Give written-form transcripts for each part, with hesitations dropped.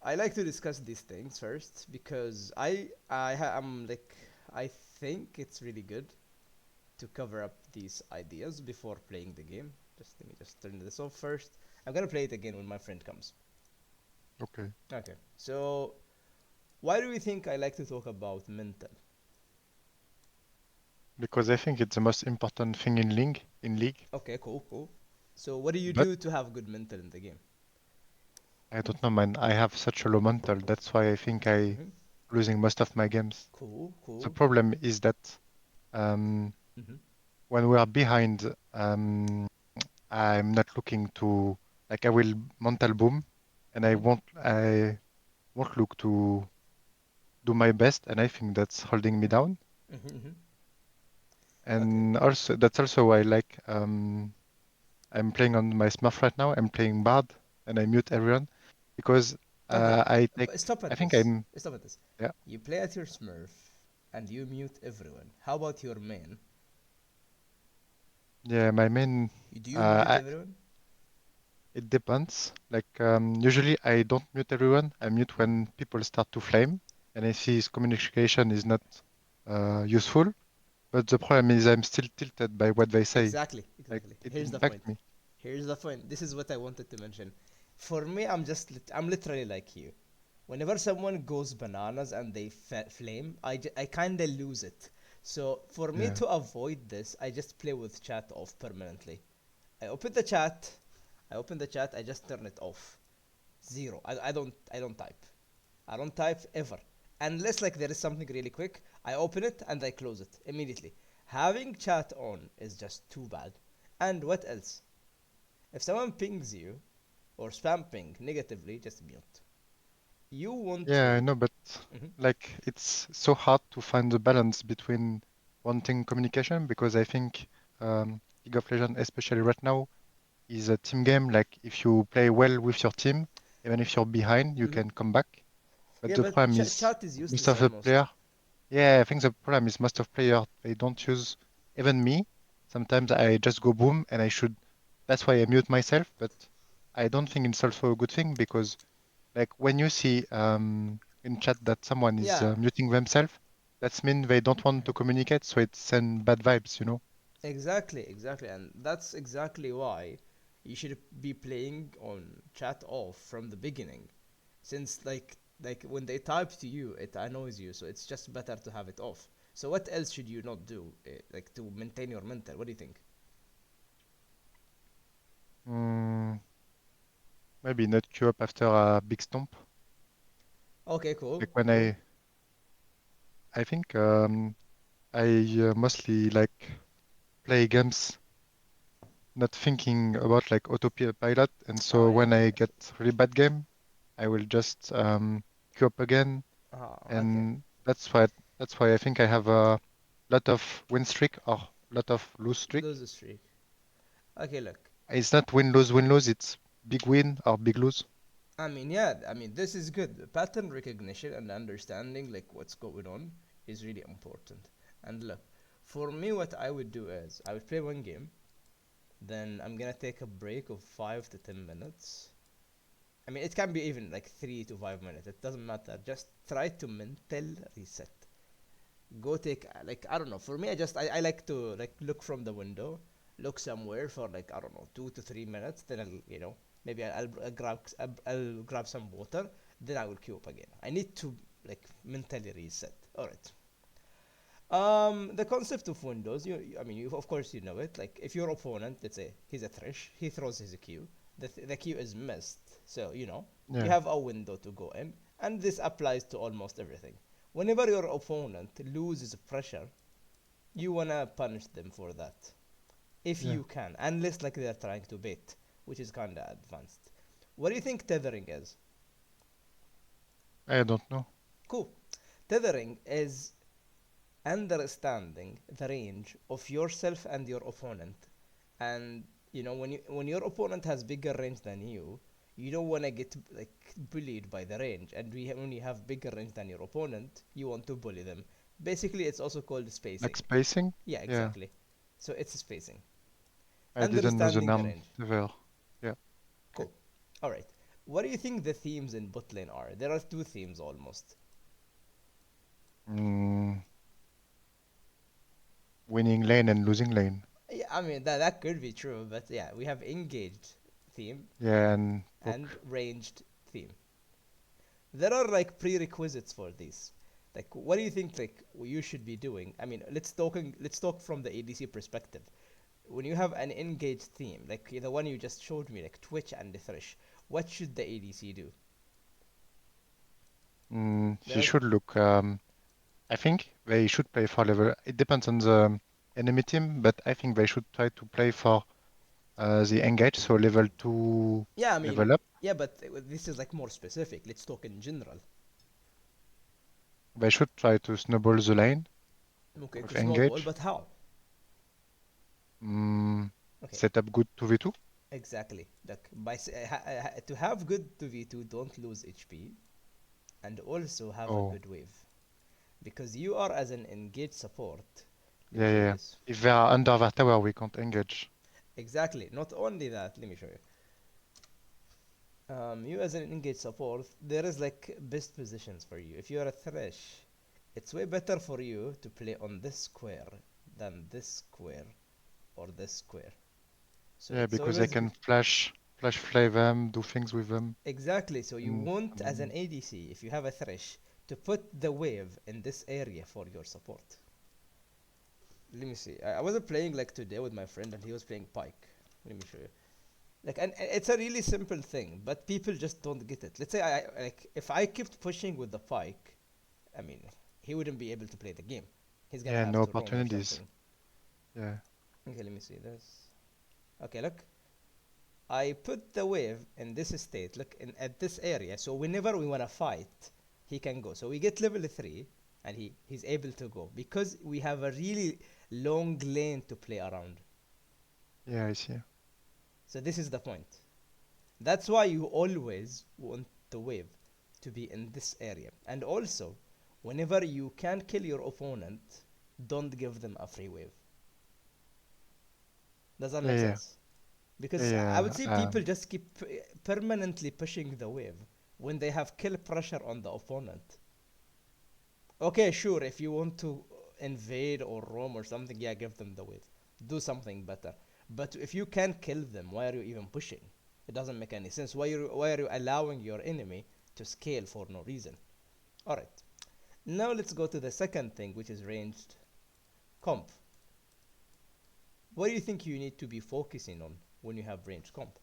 I like to discuss these things first because I'm like I think it's really good to cover up these ideas before playing the game. Just let me just turn this off first. I'm gonna play it again when my friend comes. Okay. Okay. So why do we think I like to talk about mental? Because I think it's the most important thing in League. Okay, cool, cool. So what do you But do to have good mental in the game? I don't know, man. I have such a low mental. That's why I think I Mm-hmm. losing most of my games. Cool, The cool. problem is that um, Mm-hmm. when we are behind, I'm not looking to like I will mental boom, and Mm-hmm. I won't look to do my best, and I think that's holding me down. Mm-hmm. Mm-hmm. Okay. And also that's also why like I'm playing on my Smurf right now. I'm playing Bard, and I mute everyone because Okay. I take Stop I at think this. I'm Stop at this. yeah You play at your Smurf, and you mute everyone. How about your main? yeah my main Do you mute I, everyone? it depends. Like usually I don't mute everyone. I mute when people start to flame, and I see his communication is not useful. But the problem is I'm still tilted by what they say. Exactly, Like exactly. it Here's the impacts point. me. Here's the point. This is what I wanted to mention. For me, I'm literally like you. Whenever someone goes bananas and they flame, I kind of lose it. So for me Yeah. to avoid this, I just play with chat off permanently. I open the chat. I open the chat. I just turn it off. Zero. I don't type. I don't type ever. Unless like there is something really quick, I open it and I close it immediately. Having chat on is just too bad. And what else? If someone pings you or spam ping negatively, just mute. You want Yeah, I to. know, but Mhm. like it's so hard to find the balance between wanting communication because I think League of Legends, especially right now, is a team game. Like if you play well with your team, even if you're behind, you Mhm. can come back. But Yeah, the but problem is chat is most useless of the almost. player, yeah, I think the problem is most of player they don't use even me. Sometimes I just go boom and I should. That's why I mute myself. But I don't think it's also a good thing because like when you see in chat that someone is Yeah, muting themselves, that's mean they don't want to communicate, so it send bad vibes, you know? exactly, exactly. And that's exactly why you should be playing on chat off from the beginning. Since like when they type to you, it annoys you, so it's just better to have it off. So what else should you not do, like to maintain your mental? What do you think? Mm, maybe not queue up after a big stomp. Okay, cool, Like when cool. I think I mostly like play games not thinking about like autopilot, and Ah, so yeah, when I yeah. get really bad game, I will just queue up again, Ah, okay. and that's why I think I have a lot of win streak or lot of lose streak. Lose a streak. Okay, look. It's not win lose. It's big win or big lose. I mean, yeah. I mean, this is good. Pattern recognition and understanding like what's going on is really important. And look, for me, what I would do is I would play one game, then I'm gonna take a break of 5 to 10 minutes. I mean, it can be even like 3 to 5 minutes. It doesn't matter. Just try to mental reset. Go take like I don't know. For me, I like to like look from the window, look somewhere for like I don't know 2 to 3 minutes. Then I'll maybe I'll grab some water. Then I will queue up again. I need to like mentally reset. All right. The concept of windows, I mean, of course you know it. Like, if your opponent, let's say he's a Thresh, he throws his Q, the Q is missed, so you Yeah, have a window to go in, and this applies to almost everything. Whenever your opponent loses pressure, you wanna punish them for that, if yeah. you can, unless like they're trying to bait, which is kinda advanced. What do you think tethering is? I don't know. Cool. Tethering is understanding the range of yourself and your opponent, and when your opponent has bigger range than you don't want to get like bullied by the range, and when you have bigger range than your opponent you want to bully them. Basically it's also called Like spacing. spacing? Yeah, Yeah, exactly. So it's spacing, I didn't know the understanding the name range. ever. Yeah, okay. Cool. All right. What do you think the themes in bot lane are? There are two themes almost. Mm, winning lane and losing lane. Yeah, I mean that could be true, but yeah, we have engaged theme Yeah, and and poke. ranged theme. There are like prerequisites for these. Like, what do you think like you should be doing? I mean, let's talk from the ADC perspective. When you have an engaged theme, like the one you just showed me, like Twitch and the Thresh, what should the ADC do? There He are should look. I think they should play for level. It depends on the enemy team, but I think they should try to play for the engage, so level 2 yeah, I mean level up. yeah, but this is like more specific. Let's talk in general. They should try to snowball the lane Okay, to with snowball, engage. but how? Mm, Okay, Set up good 2v2. exactly. Like to have good 2v2, don't lose HP, and also have a Oh, good wave. Because you are as an engaged support. Let me yeah, show yeah, you yeah. this. If they are under their tower, we can't engage. Exactly. Not only that, let me show you. You as an engaged support, there is like best positions for you. If you're a Thresh, it's way better for you to play on this square than this square or this square. So Yeah, it's because they always can flash flay them, do things with them, exactly. So you and want as an um, ADC, if you have a Thresh, to put the wave in this area for your support. Let me see. I was playing like today with my friend, and he was playing Pike. Let me show you. Like, and it's a really simple thing, but people just don't get it. Let's say like if I kept pushing with the Pike, I mean, he wouldn't be able to play the game. He's gonna yeah, have no to roam or opportunities. something. Yeah, Okay, let me see this. Okay, look. I put the wave in this state, look, at this area, so whenever we wanna fight, he can go. So we get level 3, and he's able to go because we have a really long lane to play around. yeah, I see. So this is the point. That's why you always want the wave to be in this area. And also, whenever you can kill your opponent, don't give them a free wave. Does that Yeah, make yeah, sense? yeah, Because I would yeah. say people just keep permanently pushing the wave when they have kill pressure on the opponent. Okay, sure, if you want to invade or roam or something, yeah, give them the wave. Do something better. But if you can kill them, why are you even pushing? It doesn't make any sense. Why are you allowing your enemy to scale for no reason? Alright. Now let's go to the second thing, which is ranged comp. What do you think you need to be focusing on when you have ranged comp?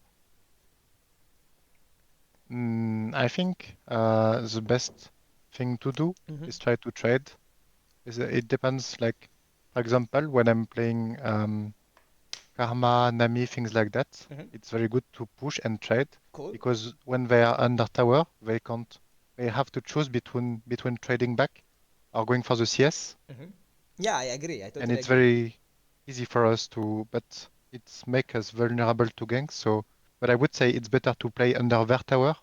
I think the best thing to do Mm-hmm. is try to trade. It depends. Like, for example, when I'm playing Karma, Nami, things like that, Mm-hmm. it's very good to push and trade Cool. because when they are under tower, they can't. They have to choose between trading back or going for the CS, Mm-hmm. Yeah, I agree. I and totally it's agree. very easy for us to, but it's make us vulnerable to ganks. So, but I would say it's better to play under their tower,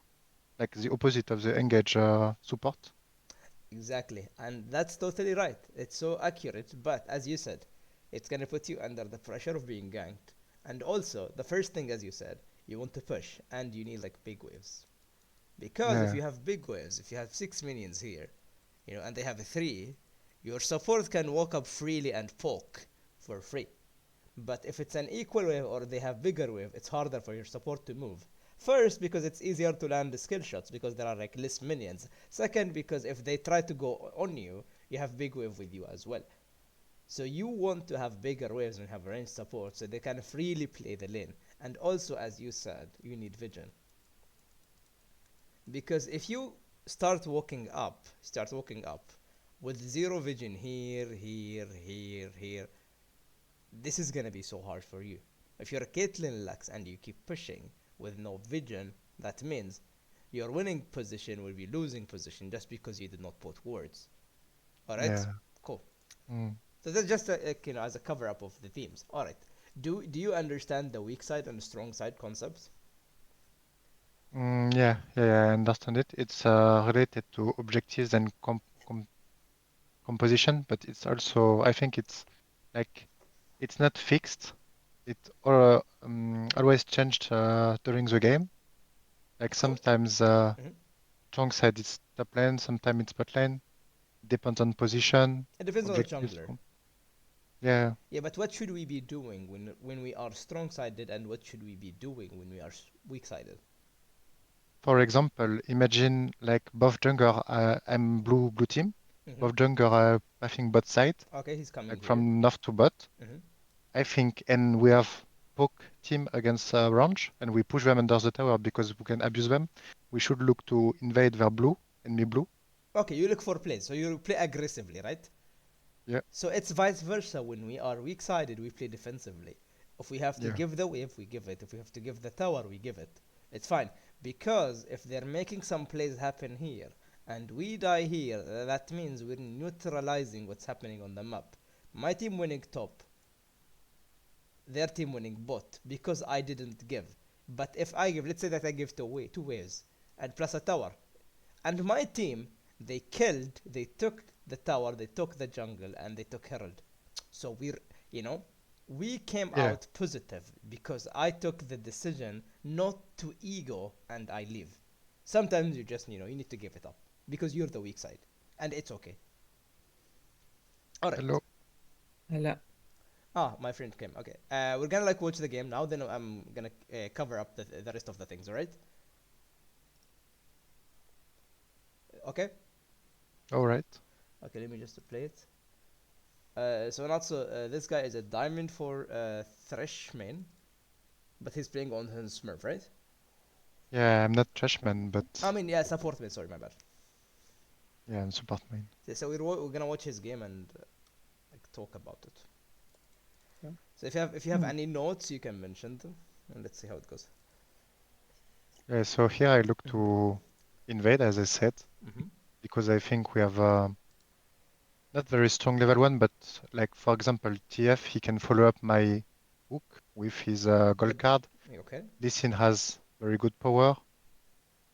like the opposite of the engage support. Exactly. And that's totally right. It's so accurate. But as you said, it's going to put you under the pressure of being ganked. And also, the first thing, as you said, you want to push and you need like big waves. Because if Yeah, you have big waves, if you have 6 minions here, and they have a 3, your support can walk up freely and poke for free. But if it's an equal wave or they have bigger wave, it's harder for your support to move. First, because it's easier to land the skill shots because there are like less minions. Second, because if they try to go on you, you have big wave with you as well. So you want to have bigger waves and have range support so they can freely play the lane. And also, as you said, you need vision. Because if you start walking up with zero vision here, here, here, here, this is gonna be so hard for you. If you're a Caitlyn Lux and you keep pushing with no vision, that means your winning position will be losing position just because you did not put words. Alright? yeah. Cool. Mm. So that's just as a cover up of the themes. Alright. Do you understand the weak side and strong side concepts? Yeah, I understand it. It's related to objectives and composition, but it's also, I think it's like it's not fixed. It always changed during the game. Like Of course. sometimes Hmm. strong side is top lane, sometimes it's bot lane. Depends on position, It depends on the objectives. jungler. Yeah. Yeah, but what should we be doing when we are strong-sided, and what should we be doing when we are weak-sided? For example, imagine like both jungler, I'm blue team. Hmm. Both jungler are pathing bot side, Okay, he's coming like here. from north to bot. Hmm. I think, and we have poke team against range, and we push them under the tower because we can abuse them. We should look to invade their blue, enemy blue. Okay, you look for plays, so you play aggressively, right? Yeah, So it's vice versa. When we are weak-sided, we play defensively. If we have to yeah, give the wave, we give it. If we have to give the tower, we give it. It's fine. Because if they're making some plays happen here, and we die here, that means we're neutralizing what's happening on the map. My team winning top, their team winning bot, because I didn't give. But if I give, let's say that I give two waves, and plus a tower, and my team, they took the tower, they took the jungle, and they took Herald. So you know, we came yeah. out positive because I took the decision not to ego and I leave. Sometimes you just, you need to give it up because you're the weak side, and it's okay. All right. Hello. هلا. Ah, my friend came. Okay. We're gonna like watch the game now. Then I'm gonna cover up the rest of the things. All right. Okay. All right. Okay. Let me just play it. So not so. This guy is a diamond for Thresh main, but he's playing on his Smurf, right? Yeah, I'm not Trashman, I but mean, yeah, support main. Sorry, my bad. yeah, I'm support main. So we're gonna watch his game and like talk about it. Yeah. So if you have Hmm. any notes, you can mention them, and let's see how it goes. Yeah, so here I look Mhm. to invade, as I said, Mm-hmm. because I think we have not very strong level one, but like for example, TF, he can follow up my hook with his gold With card. okay. Lee Sin has very good power.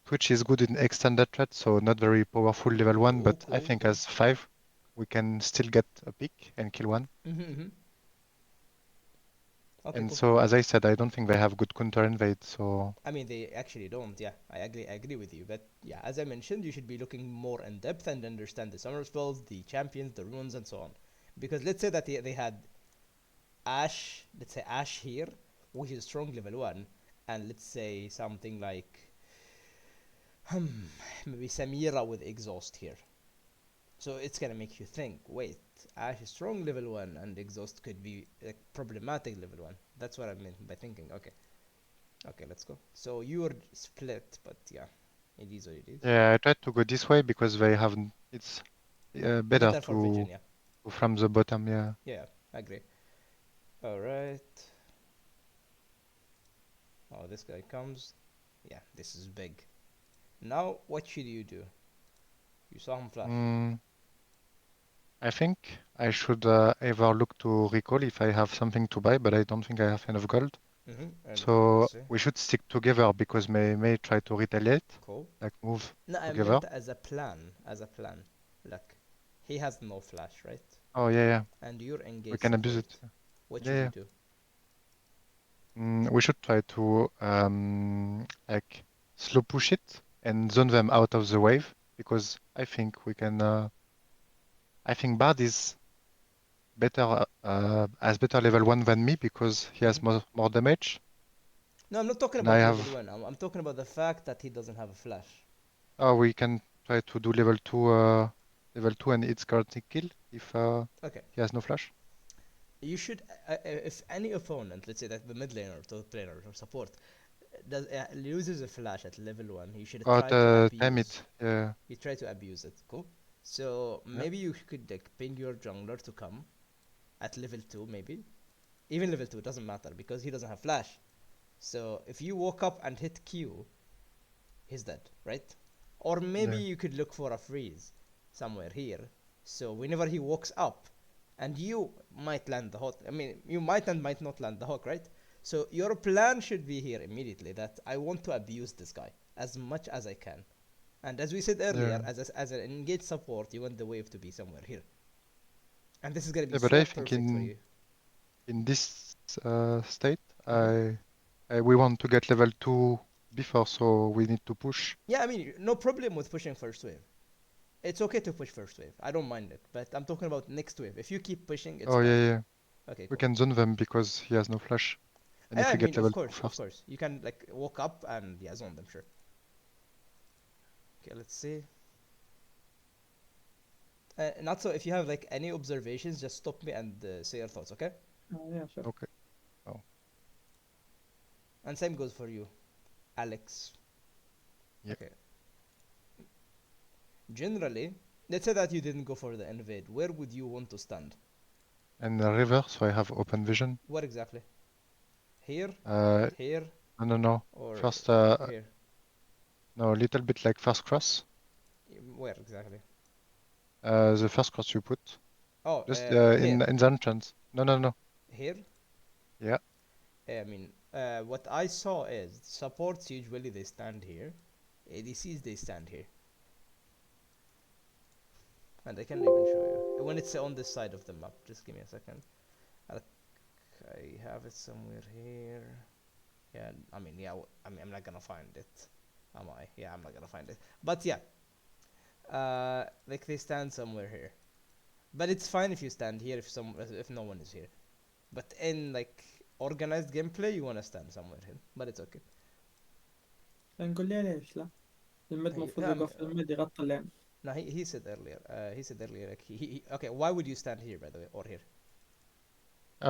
Twitch is good in extended threat, so not very powerful level one, Cool, but I cool, think cool. as five, we can still get a pick and kill one. Mm-hmm, mm-hmm. Okay, And cool. so, as I said, I don't think they have good counter invade. So, I mean, they actually don't. Yeah, I agree with you. But yeah, as I mentioned, you should be looking more in depth and understand the summer spells, the champions, the runes, and so on. Because let's say that they had Ash, let's say Ash here, which is strong level one, and let's say something like maybe Samira with exhaust here. So it's gonna make you think. Wait, Ash is strong level one, and exhaust could be like problematic level one. That's what I meant by thinking. Okay, okay, let's go. So you're split, but yeah, it is what it is. yeah, I tried to go this way because they have it's better Better for vision, to yeah. go from the bottom. Yeah. Yeah, I agree. All right. Oh, this guy comes. Yeah, this is big. Now, what should you do? You saw him flash. Mm, I think I should either look to recall if I have something to buy, but I don't think I have enough gold. Mm-hmm. And let's So see. we should stick together because may try to retaliate, Cool. like move No, I together. meant as a plan. As a plan. Like, he has no flash, right? Oh yeah, yeah, And you're we engaged can abuse support. it. What Yeah, should you yeah. do? We should try to like slow push it and zone them out of the wave because I think we can. I think Bard is better has better level one than me because he Mm-hmm. has more damage, No, I'm not talking and I about level have. 1. I'm talking about the fact that he doesn't have a flash. Oh, we can try to do level two, and it's guaranteed kill if Okay. he has no flash. You should, if any opponent, let's say that the mid laner, top laner, or support, loses a flash at level 1, you should Oh, try to the time abuse. it. Yeah, You try to abuse it. Cool. So yeah, maybe you could like ping your jungler to come at level 2, maybe. Even level 2 doesn't matter because he doesn't have flash. So if you walk up and hit Q, he's dead, right? Or maybe yeah, you could look for a freeze somewhere here. So whenever he walks up, and you might land the hook. I mean, you might and might not land the hook, right? So your plan should be here immediately that I want to abuse this guy as much as I can. And as we said yeah. earlier, as an engaged support, you want the wave to be somewhere here. And this is gonna be Yeah, but so I think perfect for you. in this state, Hmm. we want to get level two before, so we need to push. Yeah, I mean, no problem with pushing first wave. It's okay to push first wave. I don't mind it. But I'm talking about next wave. If you keep pushing, it's Oh bad. yeah, yeah. Okay, We cool. can zone them because he has no flash. And if I we get mean, level 2 of first. course. You can like walk up and yeah, zone them, sure. Okay, let's see. Not so. If you have like any observations, just stop me and say your thoughts, okay? Yeah, sure. Okay. Oh. And same goes for you, Alex. Yeah. Okay. Generally, let's say that you didn't go for the invade. Where would you want to stand? And the river, so I have open vision. Where exactly? Here, Uh, here, no. or First, here? no, a little bit like first cross. Where exactly? The first cross you put. Oh, Just here, in the entrance. No. here. Yeah. I mean, what I saw is supports usually they stand here, ADCs they stand here, and I can even show you when it's on this side of the map. Just give me a second. I I have it somewhere here. Yeah, I mean, yeah, I mean, I'm not gonna find it. Am I? Yeah, I'm not gonna find it. But yeah, like they stand somewhere here. But it's fine if you stand here if no one is here. But in like organized gameplay, you wanna stand somewhere here. But it's okay. نقول لي ليش لا المد المفروض Um, يقف في المد يغطي اللين. no, he said earlier. He said earlier like okay. Why would you stand here by the way or here?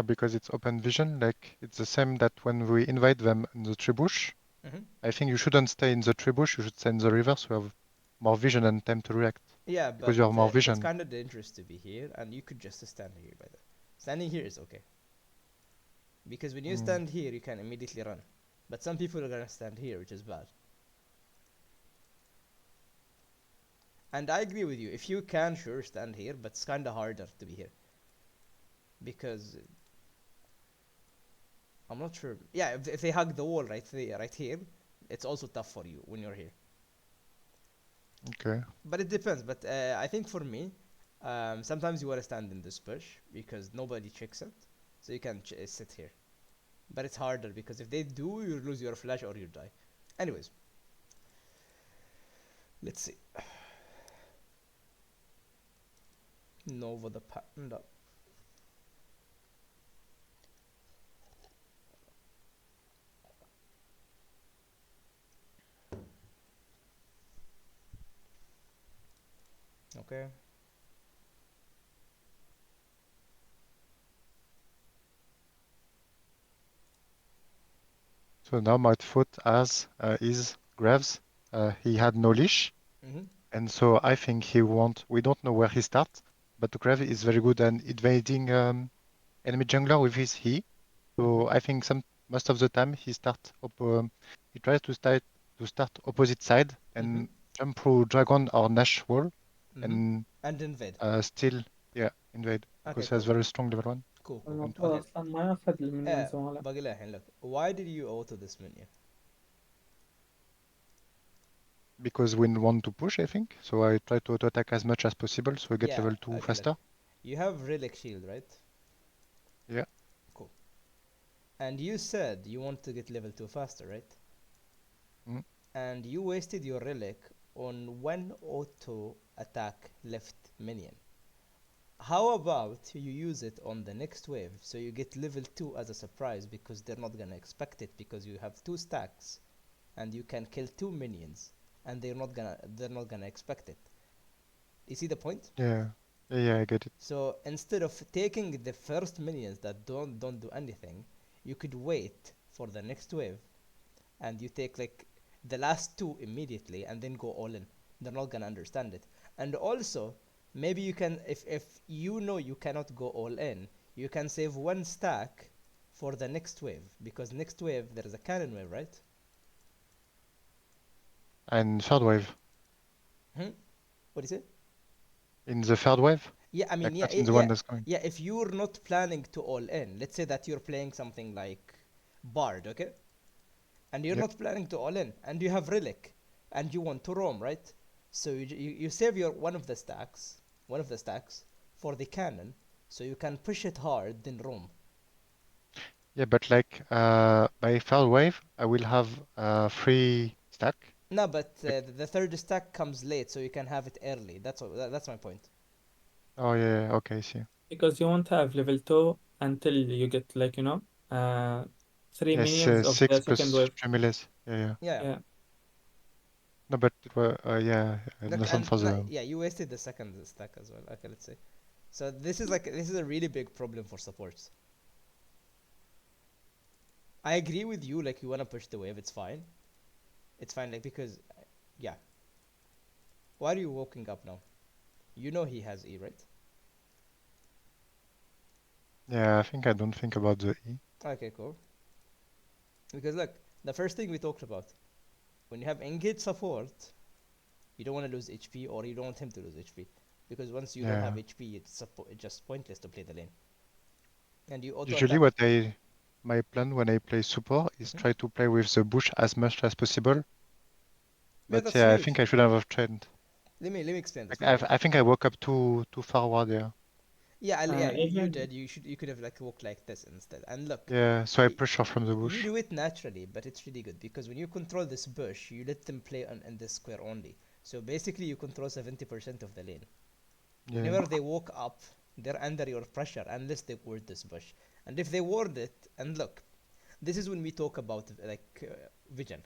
Because it's open vision. Like it's the same that when we invite them in the tree bush. Mm-hmm. I think you shouldn't stay in the tree bush. You should stay in the river so you have more vision and time to react. Yeah, Because but you have more it's vision. kind of dangerous to be here, and you could just stand here by the. Standing here is okay because when you Mm. stand here, you can immediately run. But some people are gonna stand here, which is bad. And I agree with you. If you can, sure, stand here, but it's kind of harder to be here because I'm not sure. Yeah, if they hug the wall right here, it's also tough for you when you're here. Okay. But it depends. But I think for me, sometimes you want to stand in this bush because nobody checks it, so you can sit here. But it's harder because if they do, you lose your flash or you die. Anyways, let's see. Nova the Panda. Okay. So now my foot as is Graves. He had no leash. Mm-hmm. And so I think we don't know where he starts, but Graves is very good at invading enemy jungler with his E. Mm-hmm. So I think most of the time he tries to start opposite side Mm-hmm. and jump through dragon or Nash wall Mm-hmm. and And invade. still invade Okay, because he has cool. very strong level 1. Cool, cool. And المفروض Okay. أصلا ما ياخذ المنيونز ماله. باقي لها الحين look. Why did you auto this minion? because we want to push, I think. So I try to auto attack as much as possible so we get Yeah. level 2 Okay, look. faster. You have relic shield, right? Yeah. Cool. And you said you want to get level 2 faster, right? Mm. And you wasted your relic on one auto attack left minion. How about you use it on the next wave so you get level 2 as a surprise because they're not gonna expect it because you have 2 stacks and you can kill 2 minions and they're not gonna expect it. You see the point? Yeah, I get it. So instead of taking the first minions that don't do anything, you could wait for the next wave and you take like the last 2 immediately and then go all in. They're not gonna understand it. And also, maybe you can if you know you cannot go all in, you can save 1 stack for the next wave because next wave there is a cannon wave, right? And third wave. Hmm? What is it? In the third wave? Yeah, I mean, Like yeah, not in the yeah, one that's going. yeah. If you're not planning to all in, let's say that you're playing something like Bard, okay, and you're Yeah. not planning to all in, and you have Relic, and you want to roam, right? So you save your one of the stacks for the cannon, so you can push it hard then roam. Yeah, but like by third wave, I will have free stack. No, but Like, the third stack comes late, so you can have it early. That's my point. oh yeah, okay, I see. Because you won't have level 2 until you get like, uh, 3 Yes, minions of six the second plus wave. 3 Yeah, yeah. Yeah. Yeah. No, but yeah, I Look, understand and for the yeah, you wasted the second stack as well. Okay, let's say. So this is a really big problem for supports. I agree with you. Like you wanna push the wave, it's fine. It's fine. Like because yeah. Why are you walking up now? You know he has E, right? yeah. I think I don't think about the E. Okay, cool. Because look, the first thing we talked about, when you have engaged support, you don't want to lose HP or you don't want him to lose HP. Because once you don't have Yeah. HP, it's just pointless to play the lane. And you auto Usually, attack. my plan when I play support is Hmm. try to play with the bush as much as possible. Yeah, But that's yeah, I huge. think I should have trained. Let me explain this. Like Look, I think I woke up too forward there. yeah, yeah, you Even did. You could have like walked like this instead. And look, Yeah, so I y- pressure from the you bush. do it naturally, but it's really good because when you control this bush, you let them play in this square only. So basically, you control 70% of the lane. Yeah, Whenever they walk up, they're under your pressure unless they ward this bush. And if they ward it, and look, this is when we talk about vision.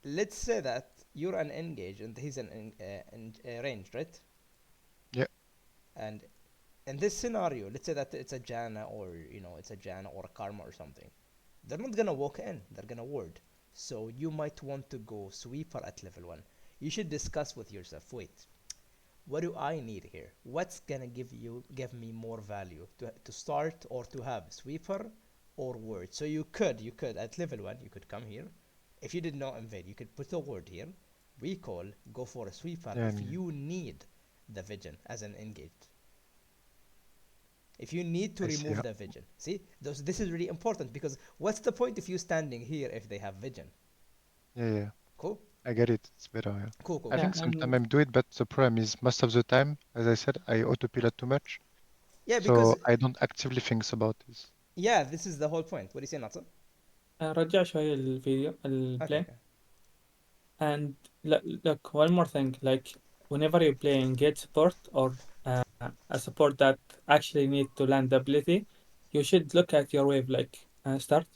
Let's say that you're an engage and he's ranged, right? yeah, And in this scenario, let's say that it's a Janna or it's a Janna or a Karma or something. They're not gonna walk in. They're gonna ward. So you might want to go sweeper at level one. You should discuss with yourself. Wait, what do I need here? What's gonna give me more value to start or to have sweeper or ward? So you could at level one you could come here. If you did not invade, you could put a ward here. Recall, go for a sweeper yeah, if and you need the vision as an engage. If you need to I see. remove the vision, see, this is really important because what's the point of you standing here if they have vision? Yeah. Cool, I get it. It's better. Yeah. cool, cool, I cool. yeah, think sometimes and I do it, but the problem is most of the time, as I said, I autopilot too much, Yeah, because so I don't actively think about this. yeah, this is the whole point. What do you say, Natsa? رجع شوية الفيديو Okay, البلاي. okay. And look, one more thing, like whenever you play engage support or a support that actually need to land the ability, you should look at your wave like start.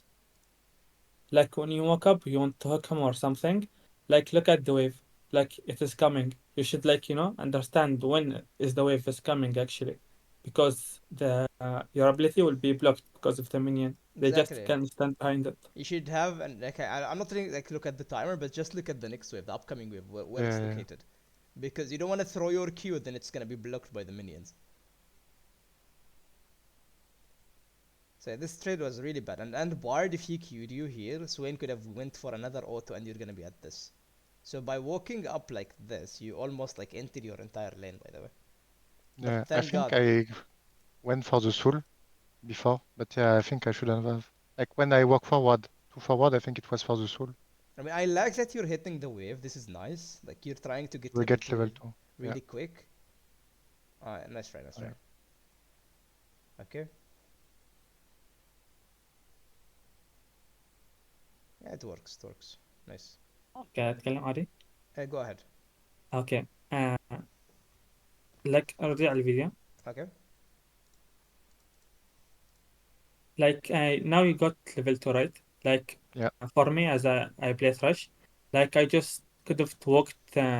Like when you wake up, you want to hook him or something, like look at the wave, like it is coming. You should like, understand when is the wave is coming actually. Because the your ability will be blocked because of the minion. They just Exactly. can't stand behind it. You should have, and like I'm not saying like look at the timer, but just look at the next wave, the upcoming wave, where it's Yeah, located, because you don't want to throw your Q, then it's gonna be blocked by the minions. So this trade was really bad, and Bard if he Q'd you here, Swain could have went for another auto, and you're gonna be at this. So by walking up like this, you almost like emptied your entire lane, by the way. But yeah. I thank think God. I went for the soul before, but yeah, I think I shouldn't have. Like when I walk forward, too forward, I think it was for the soul. I mean, I like that you're hitting the wave. This is nice. Like you're trying to get We level get level two two. Yeah, really quick. Nice try, nice try. yeah. Okay. Yeah, it works. It works. Nice. اوكي اتكلم عادي. Go ahead. اوكي like ارجع الفيديو. Okay. Like now you got level 2, right? Like Yeah, for me as I play Thresh, like I just could have walked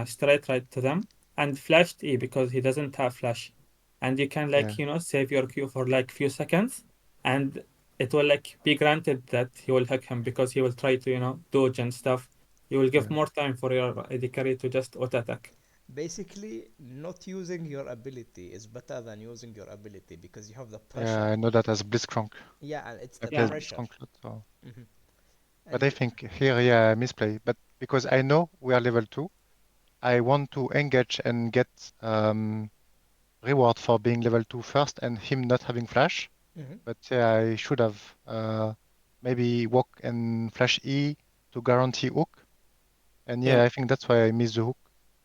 straight right to them and flashed E because he doesn't have flash. And you can yeah, like, save your Q for like few seconds and it will like be granted that he will hack him because he will try to, dodge and stuff. You will give yeah. more time for your AD carry to just auto attack. Basically, not using your ability is better than using your ability because you have the Yeah, pressure. I know that as Blitzcrank. Yeah, and it's I the play Yeah. as pressure. Blitzcrank a lot, so. Hmm. But I And think here, yeah, I misplay. But because I know we are level 2, I want to engage and get reward for being level 2 first and him not having flash. hmm But yeah, I should have maybe walk and flash E to guarantee hook. And Yeah. yeah, I think that's why I missed the hook.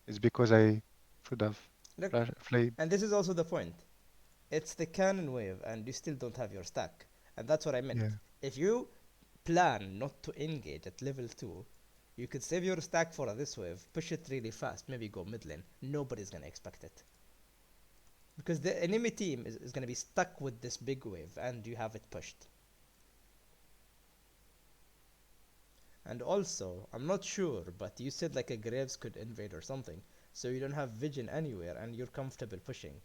It's because I should have look, flash played. and this is also the point. It's the cannon wave, and you still don't have your stack, and that's what I meant. Yeah, If you plan not to engage at level 2, you could save your stack for this wave, push it really fast, maybe go mid lane. Nobody's gonna expect it. Because the enemy team is gonna be stuck with this big wave and you have it pushed. And also, I'm not sure, but you said like a Graves could invade or something, so you don't have vision anywhere and you're comfortable pushing.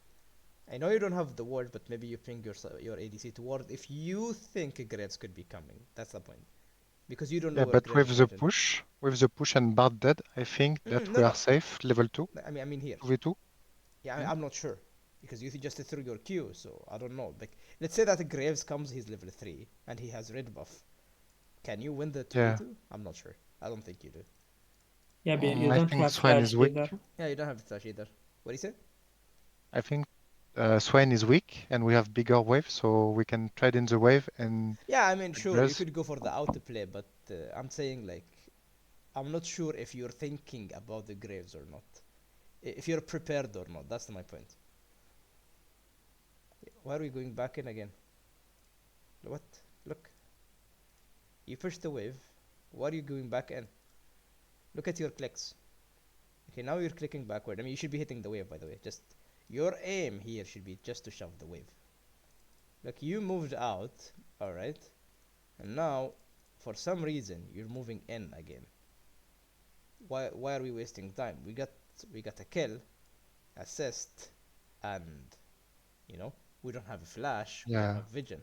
I know you don't have the ward, but maybe you ping your ADC to ward if you think Graves could be coming. That's the point. Because you don't know Yeah, where but Graves vision. with the push and Bard dead, I think that No, we are no. safe. Level 2, I mean here. 2v2. Yeah, Hmm? I'm not sure because you just threw your Q, so I don't know. Like, let's say that Graves comes, he's level 3 and he has red buff. Can you win the Yeah. 2v2? I'm not sure. I don't think you do. Yeah, but you I don't think have Swain flash is either. weak. Yeah, you don't have flash either. What do you say? I think Swain is weak, and we have bigger wave, so we can trade in the wave and Yeah, I mean, sure, you address. could go for the autoplay, but I'm saying like I'm not sure if you're thinking about the Graves or not. If you're prepared or not. That's my point. Why are we going back in again? What? Look, you pushed the wave. Why are you going back in? Look at your clicks. Okay, now you're clicking backward. I mean, you should be hitting the wave, by the way. Just your aim here should be just to shove the wave. Look, you moved out, alright? And now, for some reason, you're moving in again. Why are we wasting time? We got a kill, assist, and you know, we don't have a flash, we don't Yeah, have vision.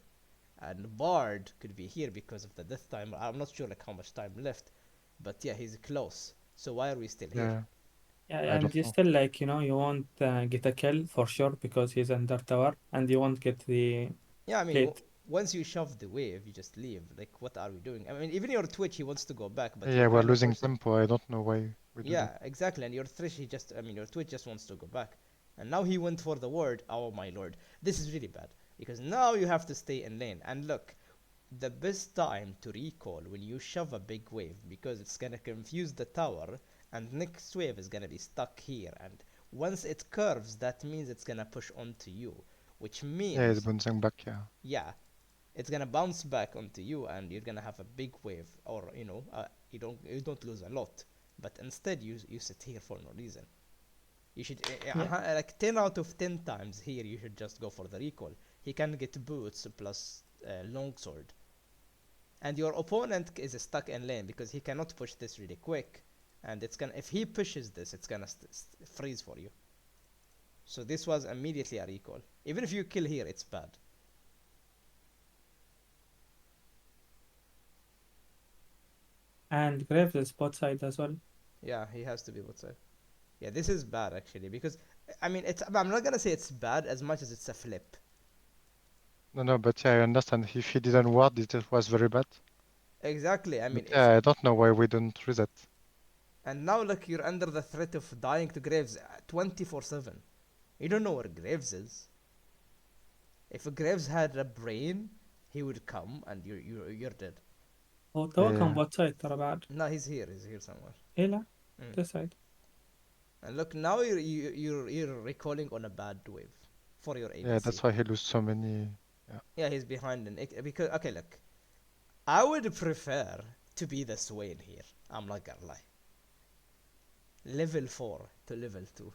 And Bard could be here because of the death time. I'm not sure like how much time left, but yeah, he's close. So why are we still here? yeah. Yeah, I and don't you know. still like, you won't get a kill for sure because he's under tower, and you won't get the Yeah, I mean, plate. once you shove the wave, you just leave. Like, what are we doing? I mean, even your Twitch, he wants to go back, but you're Yeah, we're kind of losing forcing. tempo. I don't know why we do that. Yeah, exactly. And your Thresh, I mean, your Twitch just wants to go back. And now he went for the word. Oh my lord, this is really bad because now you have to stay in lane. And look, the best time to recall when you shove a big wave because it's gonna confuse the tower, and next wave is gonna be stuck here. And once it curves, that means it's gonna push onto you, which Yeah, it's means bouncing back. Yeah, yeah, it's gonna bounce back onto you and you're gonna have a big wave, or you don't lose a lot, but instead you sit here for no reason. You should Yeah, like 10 out of 10 times here you should just go for the recall. He can get boots plus longsword, and your opponent is stuck in lane because he cannot push this really quick, and it's gonna if he pushes this it's gonna freeze for you. So this was immediately a recall. Even if you kill here it's bad. and Graves is bot side as well. Yeah, he has to be outside. Yeah, this is bad actually because I mean I'm not gonna say it's bad as much as it's a flip. no, but yeah, I understand. If he didn't ward, it was very bad. Exactly. I But mean if yeah, I don't know why we don't reset. and now look, you're under the threat of dying to Graves 24/7. You don't know where Graves is. If Graves had a brain, he would come and you're dead. هو كان Yeah, bot side ترى بعد. No, he's here. He's here somewhere. إيه لا Mm. this side. And look, now you're recalling on a bad wave for your yeah, ADC. that's why he lose so many. Yeah, Yeah, he's behind because okay, look, I would prefer to be the Swain here. I'm not gonna lie. Level 4 to level 2.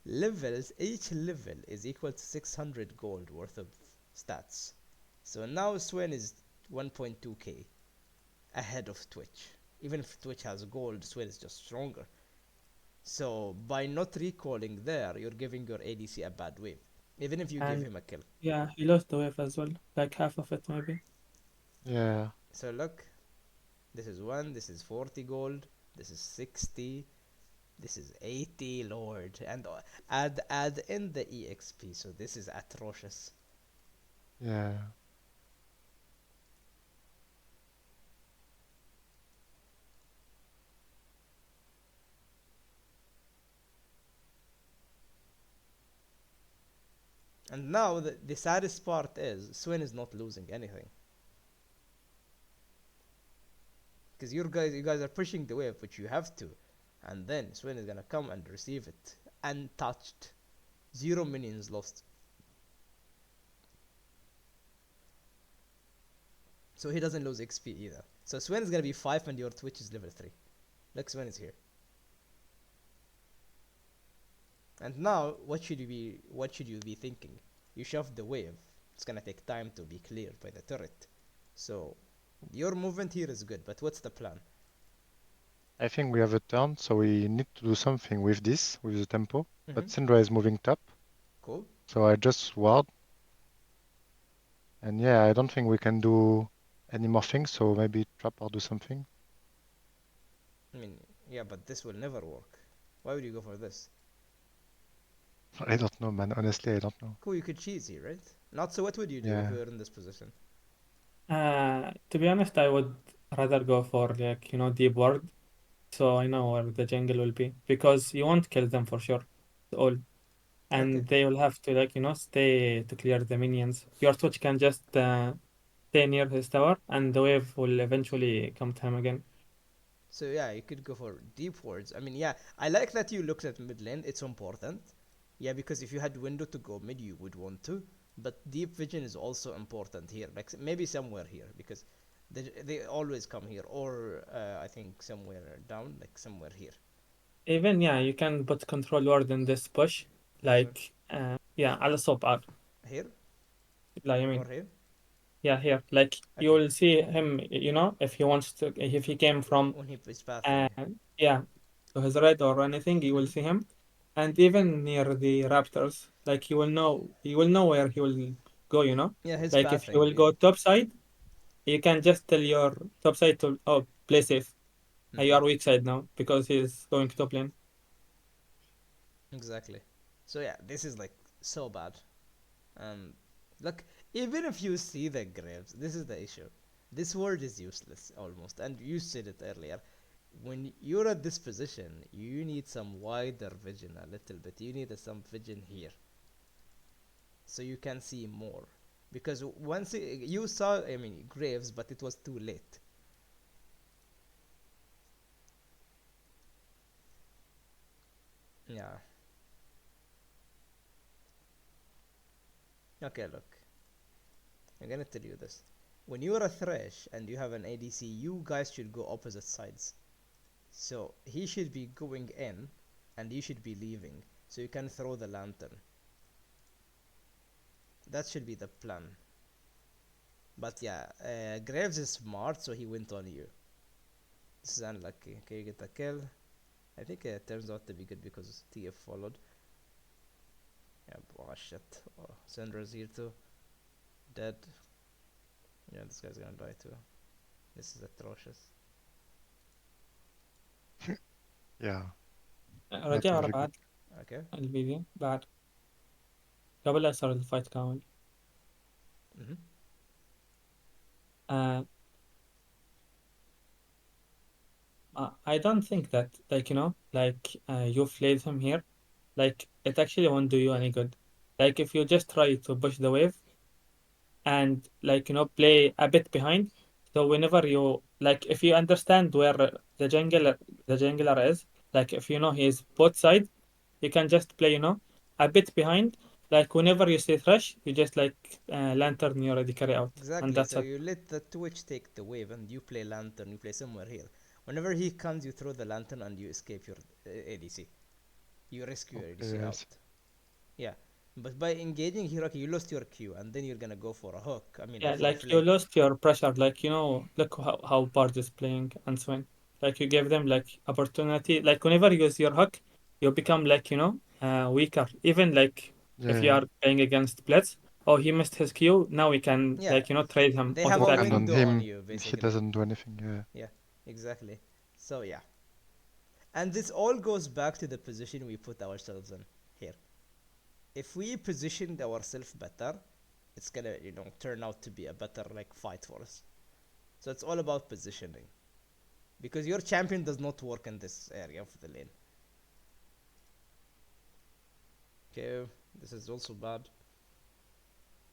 Levels, each level is equal to 600 gold worth of stats. So now Swain is 1.2k ahead of Twitch. Even if Twitch has gold, Swain is just stronger. So by not recalling there, you're giving your ADC a bad wave. Even if you give And him a kill. yeah, he lost the wave as well, like half of it maybe. yeah, So look, this is 1, this is 40 gold, this is 60, this is 80, lord. And add in the EXP, so this is atrocious. yeah. And now the saddest part is Swin is not losing anything. Because you guys are pushing the wave, which you have to. And then Swin is gonna come and receive it. Untouched. Zero minions lost. So he doesn't lose XP either. So Swain is gonna be 5 and your Twitch is level 3. Look, Swain is here. And now, what should you be thinking? You shove the wave. It's gonna take time to be cleared by the turret. So, your movement here is good, but what's the plan? I think we have a turn, so we need to do something with this, with the tempo. Mm-hmm. But Syndra is moving top, Cool. so I just ward. And yeah, I don't think we can do any more things, so maybe trap or do something. I mean, yeah, but this will never work. Why would you go for this? I don't know, man. Honestly, I don't know. Cool, you could cheese here, right? Not so. What would you do if Yeah. you were in this position? To be honest, I would rather go for like, deep ward, so I know where the jungle will be because you won't kill them for sure. All. Okay. And they will have to like, stay to clear the minions. Your Twitch can just stay near his tower and the wave will eventually come to him again. So yeah, you could go for deep wards. I mean, yeah, I like that you looked at mid lane. It's important. Yeah, because if you had window to go mid, you would want to. But deep vision is also important here. Like maybe somewhere here because they always come here, or I think somewhere down, like somewhere here. Even yeah, you can put control ward in this push. This one Like yeah, على الصوب عاد. here Like I or mean here. yeah, here. Like you Okay, will see him, if he wants to, if he came from when he is pathing. uh yeah, to his right or anything, you will Mm-hmm. see him. And even near the raptors, like he will know where he will go. Yeah, his Like if he pathing. will go top side, you can just tell your top side to play safe. You Mm-hmm. are weak side now because he's going top lane. Exactly. So yeah, this is like so bad. And look, even if you see the graves, this is the issue. This word is useless almost, and you said it earlier. When you're at this position, you need some wider vision a little bit. You need some vision here, so you can see more. Because once you saw, I mean, graves, but it was too late. Yeah. Okay, look. I'm gonna tell you this. When you're a Thresh and you have an ADC, you guys should go opposite sides. So he should be going in and you should be leaving. So you can throw the lantern. That should be the plan. But yeah, Graves is smart, so he went on you. This is unlucky. Okay, you get a kill. I think it turns out to be good because TF followed. Yeah, oh shit. Oh, Syndra's here too. Dead. Yeah, this guy's gonna die too. This is atrocious. Yeah, not رجع ورا very good. بعد Okay. الفيديو بعد قبل لا يصير الفايت كامل. Mm-hmm. uh, I don't think that you flayed him here. Like it actually won't do you any good. Like if you just try to push the wave and play a bit behind. So whenever you like if you understand where the jungler is, like if you know he's both side, you can just play, a bit behind. Like whenever you see Thresh, you just lantern you already carry out, and Exactly. that's So it. you let the Twitch take the wave, and you play lantern. You play somewhere here. Whenever he comes, you throw the lantern and you escape your ADC. You rescue your ADC Okay, I out. see. Yeah. But by engaging Hiroki, you lost your Q, and then you're gonna go for a hook. I mean, Yeah, for a like you flake. lost your pressure. Like look how Bard is playing and Swain. Like you gave them like opportunity. Like whenever you use your hook, you become weaker. Even like Yeah, if you yeah. are playing against Blitz, oh he missed his Q. Now we can Yeah. trade him They or have a attack And him. on window on him, you, he basically. doesn't do anything. Yeah. Yeah. Exactly. So yeah. And this all goes back to the position we put ourselves in here. If we positioned ourselves better, it's gonna turn out to be a better like fight for us. So it's all about positioning because your champion does not work in this area of the lane. Okay, this is also bad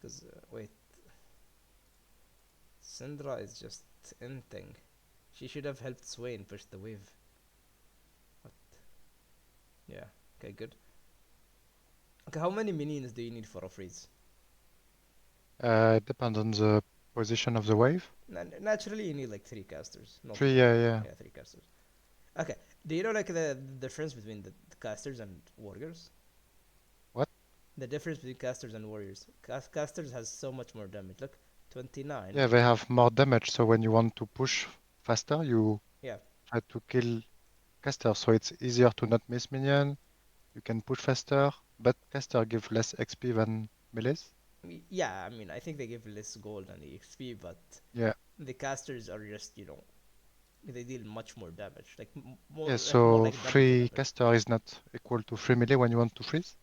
because wait, Syndra is just inting. She should have helped Swain push the wave. But yeah, okay, good. Okay, how many minions do you need for a freeze? It depends on the position of the wave. Naturally, you need like three casters, not Three, four. yeah, yeah. Yeah, three casters. Okay. Do you know like the difference between the casters and warriors? What? The difference between casters and warriors. Casters has so much more damage. Look, 29. Yeah, they have more damage, so when you want to push faster, you Yeah. try to kill caster, so it's easier to not miss minion. You can push faster, but caster give less XP than melees. Yeah, I mean, I think they give less gold and EXP, but Yeah, the casters are just, they deal much more damage. Like yeah. more So like double the free damage. caster is not equal to free melee when you want to freeze.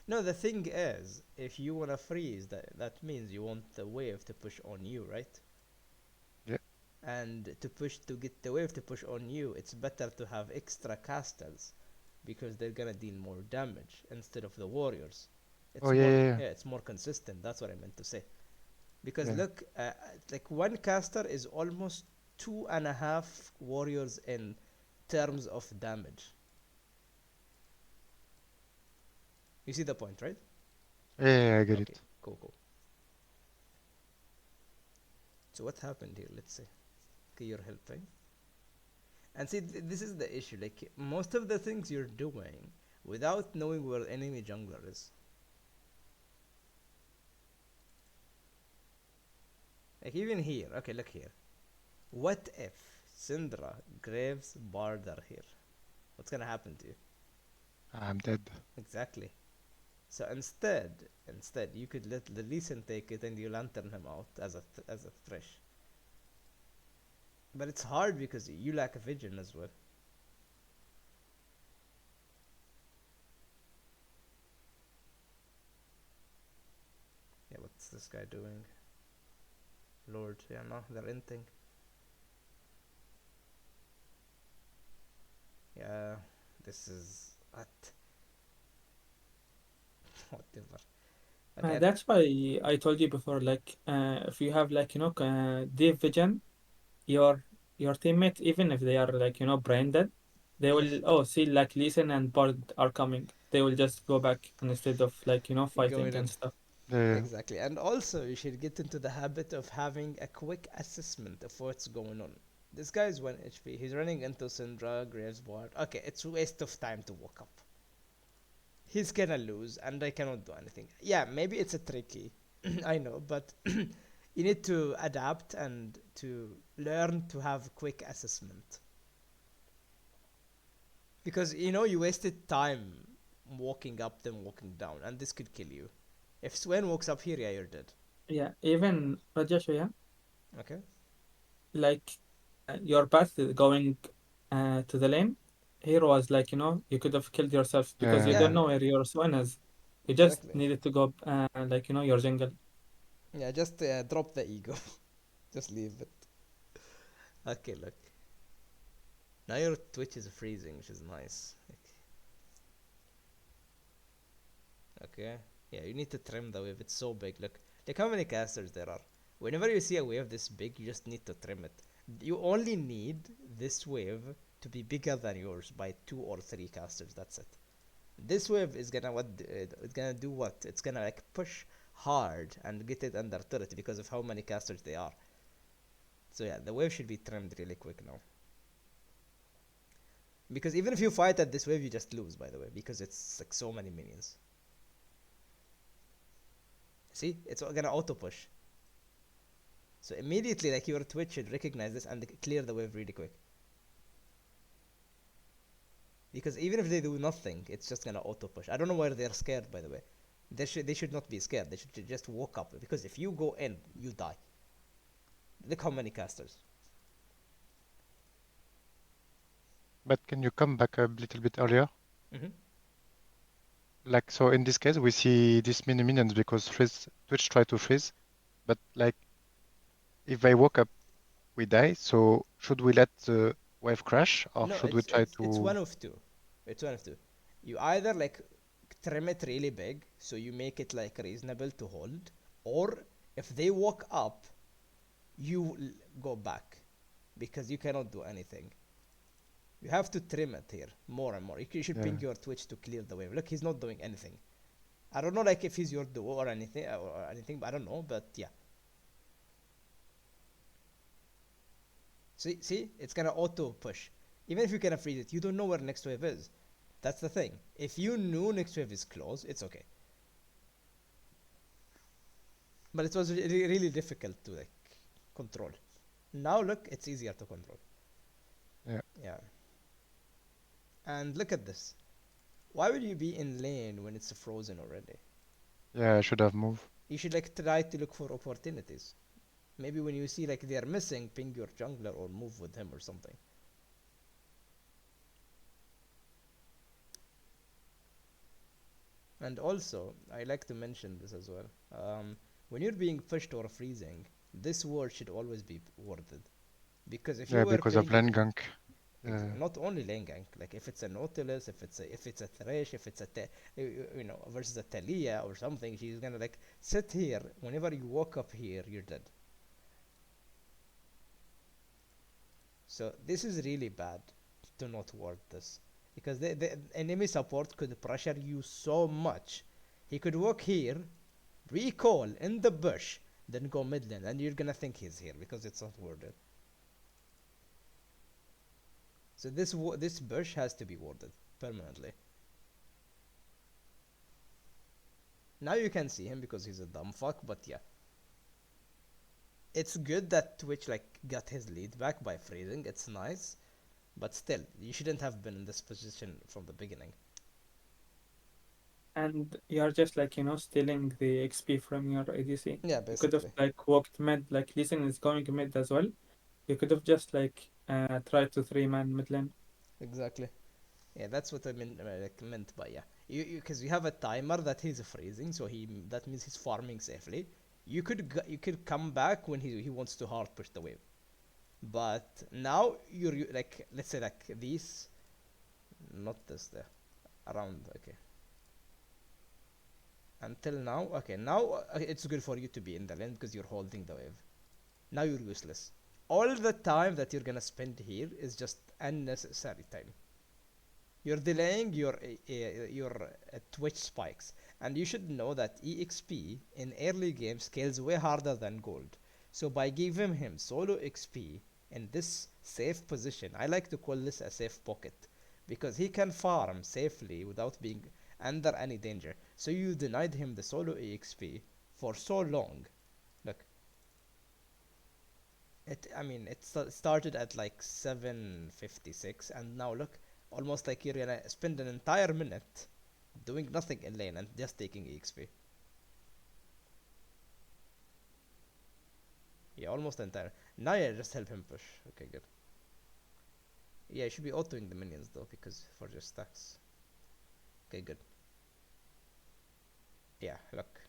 No, the thing is, if you wanna freeze, that means you want the wave to push on you, right? Yeah. And to get the wave to push on you, it's better to have extra casters because they're gonna deal more damage instead of the warriors. Oh It's yeah, more yeah, yeah. yeah, it's more consistent. That's what I meant to say. Because Yeah. look, like one caster is almost two and a half warriors in terms of damage. You see the point, right? Yeah, yeah, yeah, I get Okay, it. cool, cool. So what happened here? Let's see. Okay, you're helping. And see, this is the issue. Like most of the things you're doing without knowing where enemy jungler is. Like even here. Okay, look here. What if Syndra, Graves, Bard are here? What's gonna happen to you? I'm dead. Exactly. So instead, you could let the Lee Sin take it and you lantern him out as a Thresh. But it's hard because you lack a vision as well. Yeah, what's this guy doing? Lord, yeah, no, they're inting. Yeah, this is what? Whatever. Okay, That's why I told you before, like, if you have like deep vision, your your teammates, even if they are like brain dead, they will see like listen and Bard are coming. They will just go back instead of like going fighting in. and stuff. Yeah, yeah. Exactly. And also, you should get into the habit of having a quick assessment of what's going on. This guy is 1 HP. He's running into Syndra, Graves Ward. Okay, it's a waste of time to walk up. He's gonna lose, and I cannot do anything. Yeah, maybe it's a tricky. I know, but you need to adapt and to learn to have quick assessment. Because, you wasted time walking up, then walking down, and this could kill you. If Swain walks up here, yeah, you're dead. Yeah, even Rajesh, yeah, Okay? like your path is going to the lane. Here was like you could have killed yourself because you Yeah, Yeah, don't yeah. know where your swan is. You just exactly. needed to go like your jungle. Yeah, just drop the ego. Just leave it. Okay, look. Now your Twitch is freezing, which is nice. Okay. Yeah, you need to trim the wave. It's so big. Look how many casters there are. Whenever you see a wave this big, you just need to trim it. You only need this wave to be bigger than yours by 2 or 3 casters. That's it. This wave is gonna it's gonna do what? It's gonna like push hard and get it under turret because of how many casters they are. So yeah, the wave should be trimmed really quick now. Because even if you fight at this wave, you just lose, by the way, because it's like so many minions. See, it's gonna auto push. So immediately, like your Twitch should recognize this and clear the wave really quick. Because even if they do nothing, it's just gonna auto push. I don't know why they're scared, by the way. They should not be scared. They should just walk up because if you go in, you die. Look how many casters. But can you come back a little bit earlier? Mm-hmm. Like, so in this case, we see these mini minions because Twitch try to freeze. But like, if they walk up, we die. So should we let the wave crash or No, should we it's try it's it's to? one of two. It's one of two. You either like trim it really big so you make it like reasonable to hold, or if they walk up, you go back because you cannot do anything. You have to trim it here more and more. You should Yeah. ping your Twitch to clear the wave. Look, he's not doing anything. I don't know like if he's your duo or anything, but I don't know. But yeah, See, it's gonna auto push. Even if you can freeze it, you don't know where next wave is. That's the thing. If you knew next wave is close, it's okay. But it was really difficult to like control. Now look, it's easier to control. Yeah, Yeah. And look at this. Why would you be in lane when it's frozen already? yeah, I should have moved. You should like try to look for opportunities. Maybe when you see like they are missing, ping your jungler or move with him or something. And also, I like to mention this as well. When you're being pushed or freezing, this word should always be worded. Because if you Yeah, were because of playing lane gank. Yeah, not only lane gank, like if it's a Nautilus, if it's a Thresh, if it's versus a Talia or something, she's gonna like sit here. Whenever you walk up here, you're dead. So this is really bad to not ward this because the enemy support could pressure you so much. He could walk here, recall in the bush, then go mid lane, and you're gonna think he's here because it's not warded. So this bush has to be warded permanently. Now you can see him because he's a dumb fuck, but yeah, it's good that Twitch like got his lead back by freezing. It's nice, but still, you shouldn't have been in this position from the beginning. And you're just like, stealing the XP from your ADC. Yeah, You could have basically. like walked mid, like Lee Sin is going mid as well. You could have just like tried to three-man mid lane. Exactly. Yeah, that's what I meant by yeah. Because you have a timer that he's freezing, so that means he's farming safely. You could come back when he wants to hard push the wave. But now like let's say like these, not this there, around okay. Until now, okay, now it's good for you to be in the lane because you're holding the wave. Now you're useless. All the time that you're gonna spend here is just unnecessary time. You're delaying your Twitch spikes, and you should know that EXP in early game scales way harder than gold. So by giving him solo XP in this safe position, I like to call this a safe pocket, because he can farm safely without being under any danger. So you denied him the solo EXP for so long. Look, it started at like 756, and now look, almost like you're gonna spend an entire minute doing nothing in lane and just taking EXP. Yeah, almost entire. Now yeah, just help him push. Okay, good. Yeah, you should be autoing the minions though, because for just stacks. Okay, good. Yeah, look.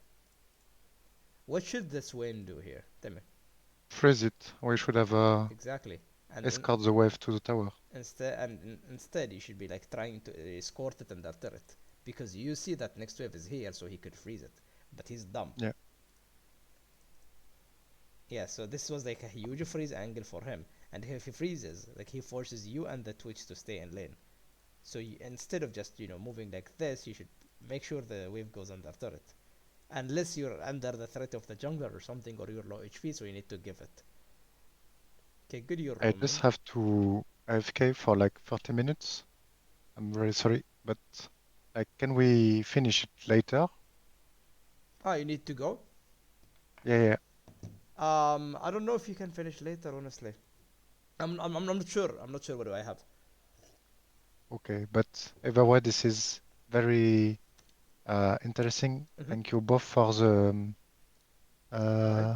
What should this Swain do here? Tell me. Freeze it. We should have Exactly. And escort the wave to the tower. instead, you should be like trying to escort it under turret, because you see that next wave is here, so he could freeze it, but he's dumb. Yeah. Yeah, so this was like a huge freeze angle for him, and if he freezes, like he forces you and the Twitch to stay in lane. So instead of just moving like this, you should make sure the wave goes under turret, unless you're under the threat of the jungler or something, or you're low HP, so you need to give it. Okay, good, you're I just roaming. have to AFK for like 30 minutes. I'm very sorry, but like, can we finish it later? Ah, you need to go. Yeah, yeah. I don't know if you can finish later, honestly. I'm not sure. I'm not sure what do I have. Okay, but either way, this is very interesting. Mm-hmm. Thank you both for the Guide.